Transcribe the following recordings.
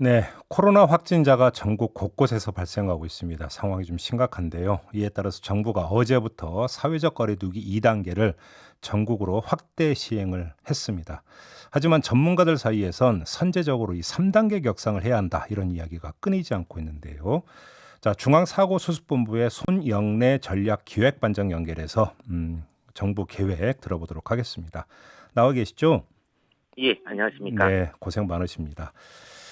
네, 코로나 확진자가 전국 곳곳에서 발생하고 있습니다. 상황이 좀 심각한데요. 이에 따라서 정부가 어제부터 사회적 거리두기 2단계를 전국으로 확대 시행을 했습니다. 하지만 전문가들 사이에선 선제적으로 이 3단계 격상을 해야 한다, 이런 이야기가 끊이지 않고 있는데요. 자, 중앙사고수습본부의 손영래 전략기획반장 연결해서 정부 계획 들어보도록 하겠습니다. 나와 계시죠? 예, 안녕하십니까. 네, 고생 많으십니다.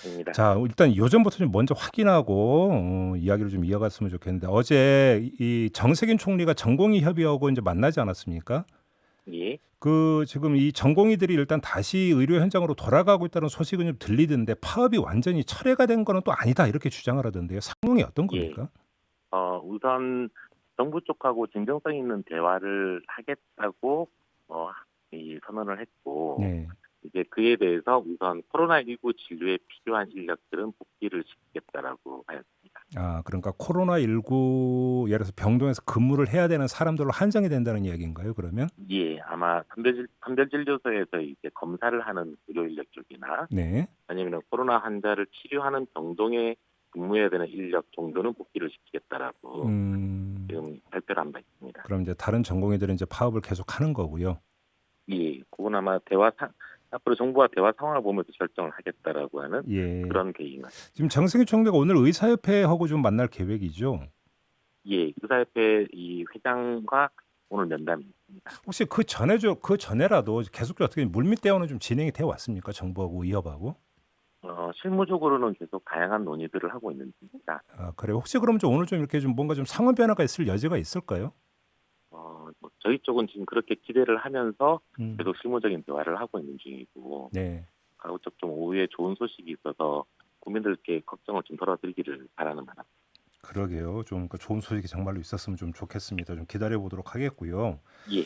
입니다. 자, 일단 요점부터 좀 먼저 확인하고 이야기를 좀 이어갔으면 좋겠는데, 어제 이 정세균 총리가 전공의 협의하고 이제 만나지 않았습니까? 예, 지금 이 전공의들이 일단 다시 의료 현장으로 돌아가고 있다는 소식은 좀 들리던데, 파업이 완전히 철회가 된 거는 또 아니다, 이렇게 주장을 하던데요. 상황이 어떤 예. 겁니까? 우선 정부 쪽하고 진정성 있는 대화를 하겠다고 이 선언을 했고, 네. 이제 그에 대해서 우선 코로나19 진료에 필요한 인력들은 복귀를 시키겠다라고 하였습니다. 아, 그러니까 코로나19 예를 들어서 병동에서 근무를 해야 되는 사람들로 한정이 된다는 이야기인가요, 그러면? 예, 아마 선별진료소에서 이제 검사를 하는 의료 인력 쪽이나 네. 아니면 코로나 환자를 치료하는 병동에 근무해야 되는 인력 정도는 복귀를 시키겠다라고 지금 발표를 한 바 있습니다. 그럼 이제 다른 전공의들은 이제 파업을 계속 하는 거고요. 예, 그건 아마 앞으로 정부와 대화 상황을 보면서 결정을 하겠다라고 하는 예. 그런 계획인 것 같습니다. 지금 장승희 총리가 오늘 의사협회하고 좀 만날 계획이죠. 예, 의사협회 이 회장과 오늘 면담이 있습니다. 혹시 그 전에라도 계속 어떻게 물밑 대화는 좀 진행이 되어 왔습니까? 정부하고 의협하고? 실무적으로는 계속 다양한 논의들을 하고 있는 중입니다. 아, 그래요. 혹시 그럼 좀 오늘 좀 이렇게 좀 뭔가 좀 상황 변화가 있을 여지가 있을까요? 저희 쪽은 지금 그렇게 기대를 하면서 음. 계속 실무적인 대화를 하고 있는 중이고, 네. 가급적 좀 오후에 좋은 소식이 있어서 국민들께 걱정을 좀 덜어드리기를 바라는 바람. 그러게요. 좀 좋은 소식이 정말로 있었으면 좀 좋겠습니다. 좀 기다려 보도록 하겠고요. 예,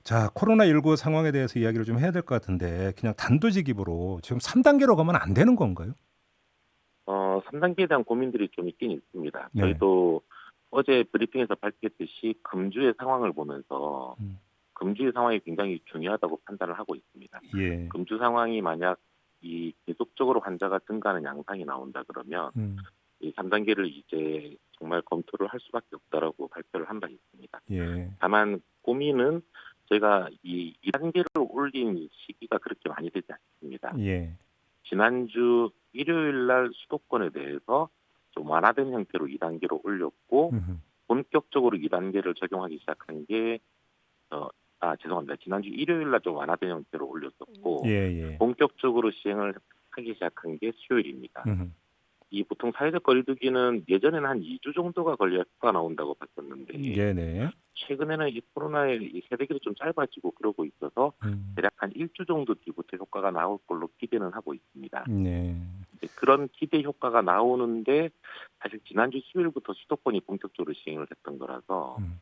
자, 코로나19 상황에 대해서 이야기를 좀 해야 될 것 같은데, 그냥 단도직입으로 지금 3단계로 가면 안 되는 건가요? 3단계에 대한 고민들이 좀 있긴 있습니다. 네. 저희도 어제 브리핑에서 밝혔듯이 금주의 상황을 보면서 음. 금주의 상황이 굉장히 중요하다고 판단을 하고 있습니다. 예. 금주 상황이 만약 이 계속적으로 환자가 증가하는 양상이 나온다 그러면 음. 이 3단계를 이제 정말 검토를 할 수밖에 없다라고 발표를 한 바 있습니다. 예. 다만 고민은 저희가 이 2단계를 올린 시기가 그렇게 많이 되지 않습니다. 예. 지난주 일요일 날 수도권에 대해서 좀 완화된 형태로 2단계로 올렸고 음흠. 본격적으로 2단계를 적용하기 시작한 게 죄송합니다. 지난주 일요일 날 좀 완화된 형태로 올렸었고 예, 예. 본격적으로 시행을 하기 시작한 게 수요일입니다. 음흠. 이 보통 사회적 거리두기는 예전에는 한 2주 정도가 걸려 효과가 나온다고 봤었는데 예, 네. 최근에는 이 코로나의 이 세대기도 좀 짧아지고 그러고 있어서 음. 대략 한 1주 정도 뒤부터 효과가 나올 걸로 기대는 하고 있습니다. 네. 이제 그런 기대 효과가 나오는데 사실 지난주 수요일부터 수도권이 본격적으로 시행을 했던 거라서 음.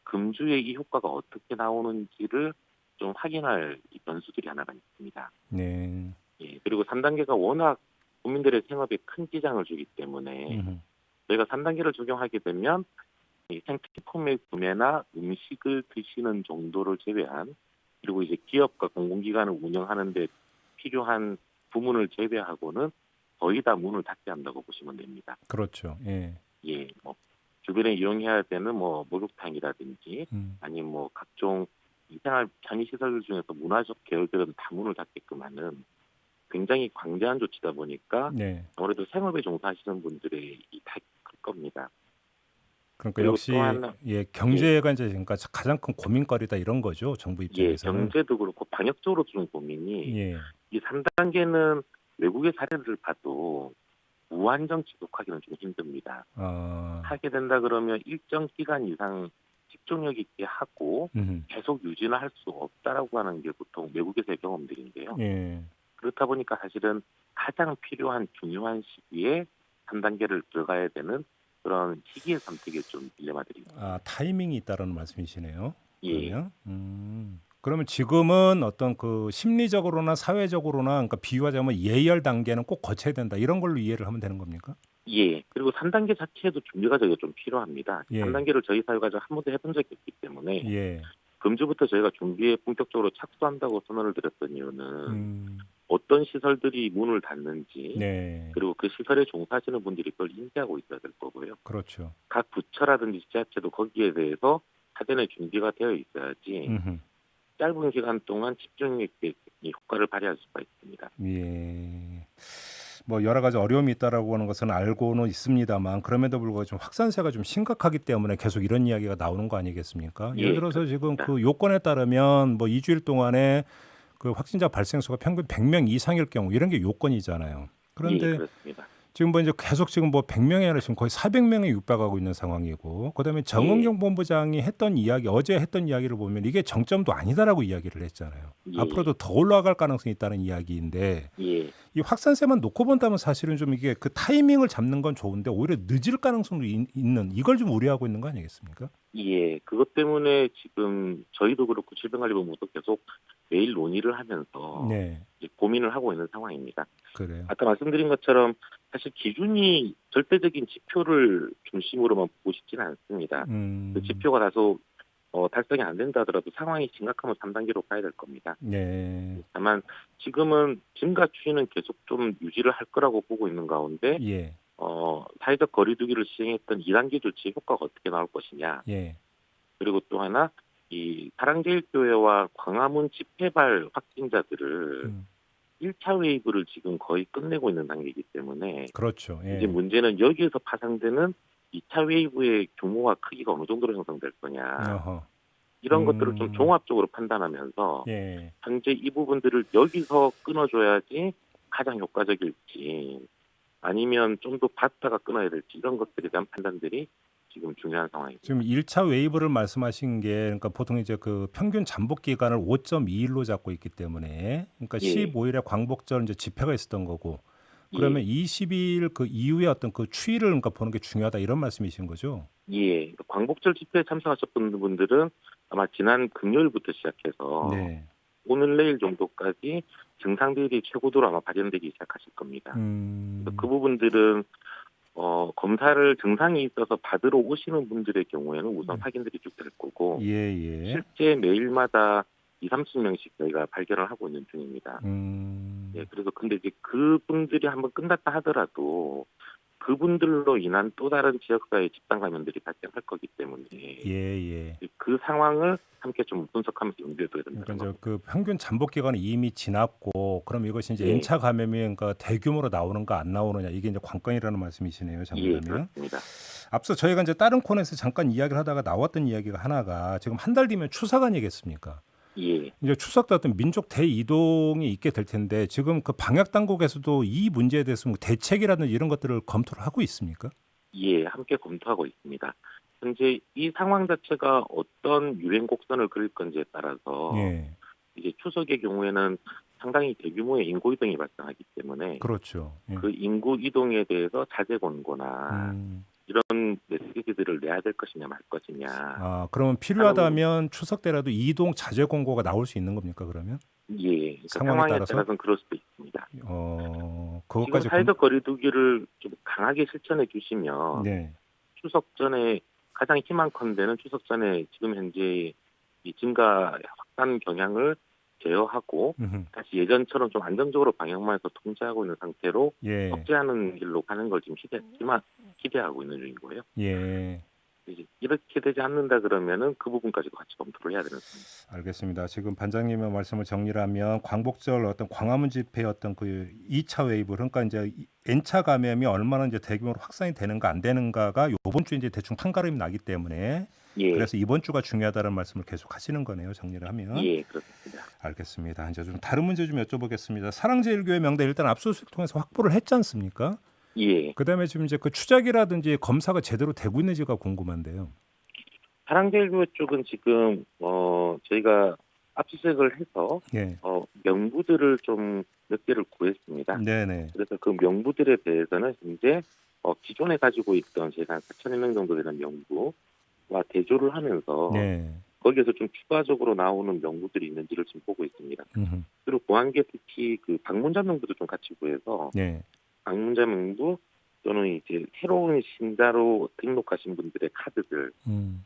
금주에 이 효과가 어떻게 나오는지를 좀 확인할 이 변수들이 하나가 있습니다. 네. 예, 그리고 3단계가 워낙 국민들의 생업에 큰 지장을 주기 때문에 음흠. 저희가 3단계를 적용하게 되면 이 생필품의 구매나 음식을 드시는 정도를 제외한 그리고 이제 기업과 공공기관을 운영하는 데 필요한 부문을 제외하고는 거의 다 문을 닫게 한다고 보시면 됩니다. 그렇죠. 예. 예, 주변에 이용해야 되는 목욕탕이라든지 음. 아니면 각종 이 생활 편의시설 중에서 문화적 계열들은 다 문을 닫게끔 하는 굉장히 광대한 조치다 보니까 네. 아무래도 생업에 종사하시는 분들의 이 타격이 클 겁니다. 그러니까 그리고 또 역시 하나, 예, 예, 경제가 이제 그러니까 가장 큰 고민거리다, 이런 거죠, 정부 예, 입장에서는. 경제도 그렇고 방역적으로 좀 고민이 예. 이 3단계는 외국의 사례를 봐도 무한정 지속하기는 좀 힘듭니다. 아. 하게 된다 그러면 일정 기간 이상 집중력 있게 하고 음. 계속 유지는 할 수 없다라고 하는 게 보통 외국에서의 경험들인데요. 예. 그렇다 보니까 사실은 가장 필요한 중요한 시기에 3단계를 들어가야 되는 그런 시기의 선택에 좀 딜레마들이 있습니다. 아, 타이밍이 있다라는 말씀이시네요. 예, 그러면. 그러면 지금은 어떤 심리적으로나 사회적으로나, 그러니까 비유하자면 예열 단계는 꼭 거쳐야 된다, 이런 걸로 이해를 하면 되는 겁니까? 예. 그리고 3단계 자체에도 준비가 저희가 좀 필요합니다. 예. 3단계를 저희 사회가 한 번도 해본 적이 없기 때문에 예. 금주부터 저희가 준비에 본격적으로 착수한다고 선언을 드렸던 이유는 음. 어떤 시설들이 문을 닫는지 네. 그리고 그 시설에 종사하시는 분들이 그걸 인지하고 있어야 될 거고요. 그렇죠. 각 부처라든지 지자체도 거기에 대해서 사전에 준비가 되어 있어야지 음흠. 짧은 기간 동안 집중 있게 이 효과를 발휘할 수가 있습니다. 예. 뭐 여러 가지 어려움이 있다라고 하는 것은 알고는 있습니다만 그럼에도 불구하고 좀 확산세가 좀 심각하기 때문에 계속 이런 이야기가 나오는 거 아니겠습니까? 예를 예, 들어서 지금 그렇습니다. 그 요건에 따르면 뭐 2주일 동안에 그 확진자 발생 수가 평균 100명 이상일 경우 이런 게 요건이잖아요. 예, 그런데 그렇습니다. 지금 뭐 이제 계속 지금 뭐 100명이 아니라 지금 거의 400명에 육박하고 있는 상황이고 그다음에 예, 정은경 본부장이 했던 이야기 어제 했던 이야기를 보면 이게 정점도 아니다라고 이야기를 했잖아요. 예, 앞으로도 더 올라갈 가능성이 있다는 이야기인데 예, 이 확산세만 놓고 본다면 사실은 좀 이게 그 타이밍을 잡는 건 좋은데 오히려 늦을 가능성도 있는 이걸 좀 우려하고 있는 거 아니겠습니까? 예. 그것 때문에 지금 저희도 그렇고 질병관리본부도 계속 매일 논의를 하면서 네, 이제 고민을 하고 있는 상황입니다. 그래요. 아까 말씀드린 것처럼 사실 기준이 절대적인 지표를 중심으로만 보고 싶지는 않습니다. 그 음, 지표가 다소 달성이 안 된다 하더라도 상황이 심각하면 3단계로 가야 될 겁니다. 네, 다만 지금은 증가 추이는 계속 좀 유지를 할 거라고 보고 있는 가운데 예, 사회적 거리두기를 시행했던 2단계 조치의 효과가 어떻게 나올 것이냐. 예, 그리고 또 하나 이 사랑제일교회와 광화문 집회발 확진자들을 음, 1차 웨이브를 지금 거의 끝내고 있는 단계이기 때문에 그렇죠. 이제 예, 문제는 여기에서 파생되는 2차 웨이브의 규모와 크기가 어느 정도로 형성될 거냐. 어허, 이런 것들을 좀 종합적으로 판단하면서 예. 현재 이 부분들을 여기서 끊어줘야지 가장 효과적일지 아니면 좀 더 봤다가 끊어야 될지 이런 것들에 대한 판단들이 지금 중요한 상황입니다. 지금 1차 웨이브를 말씀하신 게 그러니까 보통 이제 그 평균 잠복 기간을 5.2일로 잡고 있기 때문에 그러니까 예, 15일에 광복절 이제 집회가 있었던 거고 그러면 예, 22일 그 이후에 어떤 그 추이를 그러니까 보는 게 중요하다 이런 말씀이신 거죠? 예. 광복절 집회에 참석하셨던 분들은 아마 지난 금요일부터 시작해서 네. 오늘 내일 정도까지 증상 대비 최고도로 아마 발현되기 시작하실 겁니다. 그래서 그 음, 부분들은 검사를 증상이 있어서 받으러 오시는 분들의 경우에는 우선 음. 확인들이 쭉 될 거고 예, 예. 실제 매일마다 2, 30명씩 저희가 발견을 하고 있는 중입니다. 예, 음, 그래서 근데 이제 그분들이 한번 끝났다 하더라도 그분들로 인한 또 다른 지역사회 집단 감염들이 발생할 거기 때문에 예, 예. 그 상황을 함께 좀 분석하면서 연구해둬야 그러니까 된다는 이제 겁니다. 그 평균 잠복 기간이 이미 지났고 그럼 이것이 이제 예, N차 감염이 그러니까 대규모로 나오는가 안 나오느냐 이게 이제 관건이라는 말씀이시네요, 예, 정리하면. 그렇습니다. 앞서 저희가 이제 다른 코너에서 잠깐 이야기를 하다가 나왔던 이야기가 하나가 지금 한 달 뒤면 추석 아니겠습니까? 예, 이제 추석 때 어떤 민족 대이동이 있게 될 텐데 지금 그 방역 당국에서도 이 문제에 대해서 뭐 대책이라든지 이런 것들을 검토를 하고 있습니까? 예, 함께 검토하고 있습니다. 현재 이 상황 자체가 어떤 유행 곡선을 그릴 건지에 따라서 예, 이제 추석의 경우에는 상당히 대규모의 인구 이동이 발생하기 때문에 그렇죠. 예. 그 인구 이동에 대해서 자제 권고나 음, 이런 메시지들을 내야 될 것이냐 말 것이냐 아 그러면 하는 부분. 필요하다면 추석 때라도 이동 자제 공고가 나올 수 있는 겁니까 그러면 예, 그러니까 상황에 상황에 따라서? 따라서는 그럴 수도 있습니다. 지금 그것까지 사회적 거리두기를 좀 강하게 실천해 주시면 네, 추석 전에 가장 희망컨대는 추석 전에 지금 현재 이 증가 확산 경향을 제어하고 음흠. 다시 예전처럼 좀 안정적으로 방역만 해서 통제하고 있는 상태로 예, 억제하는 길로 가는 걸 지금 기대하고 있는 중이고요. 예. 이제 이렇게 되지 않는다 그러면은 그 부분까지도 같이 검토를 해야 되는 상황입니다. 알겠습니다. 지금 반장님의 말씀을 정리를 하면 광복절 어떤 광화문 집회 어떤 그 2차 웨이브 그러니까 이제 N차 감염이 얼마나 이제 대규모로 확산이 되는가 안 되는가가 이번 주에 이제 대충 판가름이 나기 때문에 예, 그래서 이번 주가 중요하다는 말씀을 계속 하시는 거네요. 정리를 하면. 예, 그렇습니다. 알겠습니다. 이제 좀 다른 문제 좀 여쭤보겠습니다. 사랑제일교회 명단 일단 압수수색 통해서 확보를 했지 않습니까? 예, 그다음에 지금 이제 그 추적이라든지 검사가 제대로 되고 있는지가 궁금한데요. 사랑제일교회 쪽은 지금 저희가 압수수색을 해서 예. 명부들을 좀 몇 개를 구했습니다. 네네. 그래서 그 명부들에 대해서는 이제 기존에 가지고 있던 제가 한 4,000명 정도 되는 명부와 대조를 하면서 네. 거기에서 좀 추가적으로 나오는 명부들이 있는지를 지금 보고 있습니다. 음흠. 그리고 보안계 특히 그 방문자 명부도 좀 같이 구해서 네. 방문자 명부 또는 이제 새로운 신자로 등록하신 분들의 카드들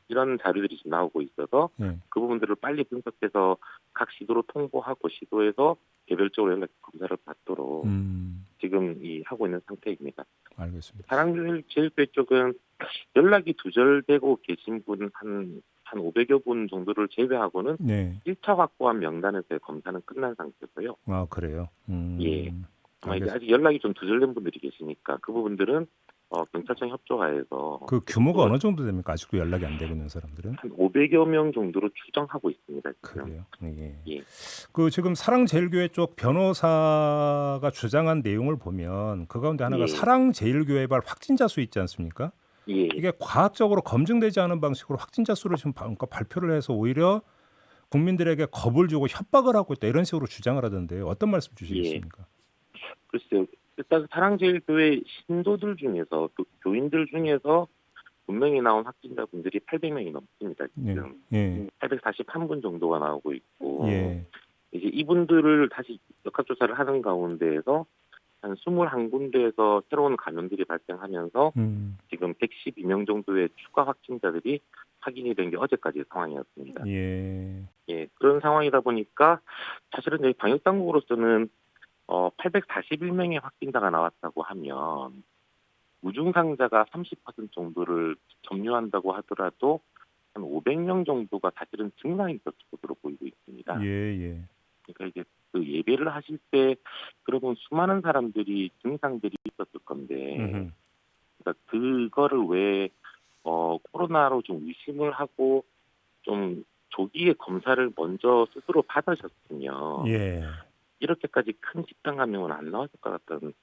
이런 자료들이 지금 나오고 있어서 예. 그 부분들을 빨리 분석해서 각 시도로 통보하고 시도에서 개별적으로 연락 검사를 받도록 지금 하고 있는 상태입니다. 알겠습니다. 사랑제일교회 쪽은 연락이 두절되고 계신 분 한 500여 분 정도를 제외하고는 네. 1차 확보한 명단에서의 검사는 끝난 상태고요. 아, 그래요. 예. 아마 이제 알겠습니다. 아직 연락이 좀 두절된 분들이 계시니까 그 부분들은 경찰청 협조하에서 그 규모가 어느 정도 됩니까? 아직도 연락이 안 되고 있는 사람들은? 한 500여 명 정도로 추정하고 있습니다. 지금. 그래요. 예. 예. 그 지금 사랑제일교회 쪽 변호사가 주장한 내용을 보면 그 가운데 하나가 예. 사랑제일교회발 확진자 수 있지 않습니까? 예. 이게 과학적으로 검증되지 않은 방식으로 확진자 수를 지금 그러니까 발표를 해서 오히려 국민들에게 겁을 주고 협박을 하고 있다 이런 식으로 주장을 하던데요. 어떤 말씀 주시겠습니까? 글쎄요. 일단 사랑제일교회 신도들 중에서 교인들 중에서 분명히 나온 확진자분들이 800명이 넘습니다. 지금 예. 841분 정도가 나오고 있고 예. 이제 이분들을 다시 역학조사를 하는 가운데에서 한 21군데에서 새로운 감염들이 발생하면서 지금 112명 정도의 추가 확진자들이 확인이 된 게 어제까지의 상황이었습니다. 예. 예, 그런 상황이다 보니까 사실은 저희 방역당국으로서는 841명의 확진자가 나왔다고 하면 무증상자가 30% 정도를 점유한다고 하더라도 한 500명 정도가 사실은 증상이 있었을 것으로 보이고 있습니다. 예. 그러니까 이제 그 예배를 하실 때 그러면 수많은 사람들이 증상들이 있었을 건데, 그러니까 그거를 왜 코로나로 좀 의심을 하고 좀 조기에 검사를 먼저 스스로 받으셨으면 예. 이렇게까지 큰 집단 감염은 안 나왔을 것 같다는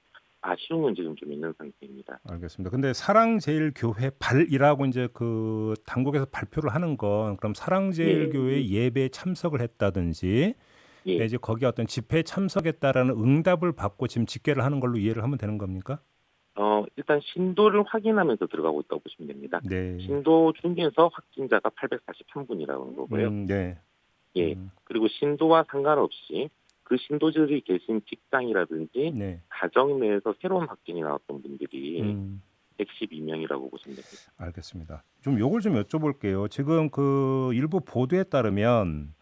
아쉬움은 지금 좀 있는 상태입니다. 알겠습니다. 근데 사랑제일교회 발이라고 이제 그 당국에서 발표를 하는 건 그럼 사랑제일교회 예배에 참석을 했다든지 예. 이제 거기 어떤 집회에 참석했다라는 응답을 받고 지금 집계를 하는 걸로 이해를 하면 되는 겁니까? 일단 신도를 확인하면서 들어가고 있다고 보시면 됩니다. 네. 신도 중에서 확진자가 843분이라는 거고요. 네. 예. 그리고 신도와 상관없이 그 신도들이 계신 직장이라든지 네. 가정 내에서 새로운 확진이 나왔던 분들이 112명이라고 보시면 됩니다. 알겠습니다. 좀 요걸 좀 여쭤볼게요. 지금 그 일부 보도에 따르면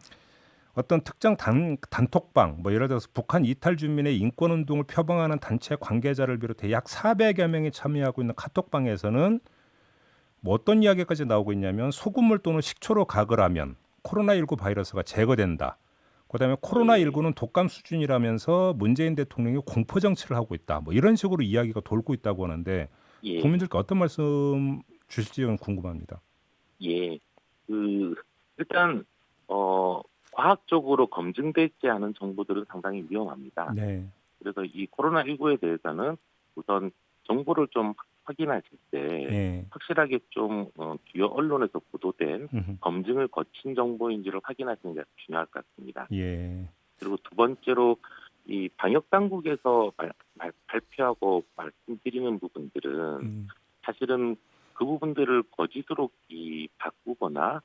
어떤 특정 단톡방, 뭐 예를 들어서 북한 이탈 주민의 인권 운동을 표방하는 단체 관계자를 비롯해 약 400여 명이 참여하고 있는 카톡방에서는 뭐 어떤 이야기까지 나오고 있냐면 소금물 또는 식초로 각을 하면 코로나19 바이러스가 제거된다. 그다음에 코로나19는 독감 수준이라면서 문재인 대통령이 공포 정치를 하고 있다. 뭐 이런 식으로 이야기가 돌고 있다고 하는데 예. 국민들께 어떤 말씀 주실지는 궁금합니다. 예. 일단 과학적으로 검증되지 않은 정보들은 상당히 위험합니다. 네. 그래서 이 코로나19에 대해서는 우선 정보를 좀 확인하실 때 네. 확실하게 좀 주요 언론에서 보도된 검증을 거친 정보인지를 확인하시는 게 중요할 것 같습니다. 예. 그리고 두 번째로 이 방역 당국에서 발표하고 말씀드리는 부분들은 사실은 그 부분들을 거짓으로 바꾸거나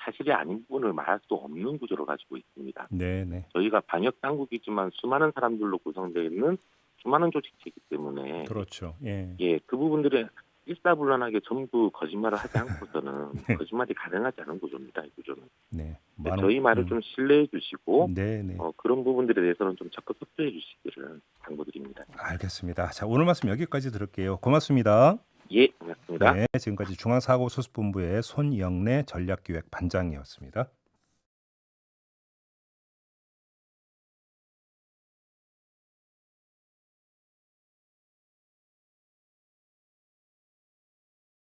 사실이 아닌 부분을 말할 수 없는 구조를 가지고 있습니다. 네. 저희가 방역 당국이지만 수많은 사람들로 구성되어 있는 수많은 조직체이기 때문에 그렇죠. 예. 그 부분들에 일사불란하게 전부 거짓말을 하지 않고서는 거짓말이 가능하지 않은 구조입니다. 이 구조는. 네. 저희 말을 좀 신뢰해 주시고 네. 그런 부분들에 대해서는 좀 적극 협조해 주시기를 당부드립니다. 알겠습니다. 자, 오늘 말씀 여기까지 들을게요. 고맙습니다. 예, 고맙습니다. 네, 지금까지 중앙사고수습본부의 손영래 전략기획반장이었습니다.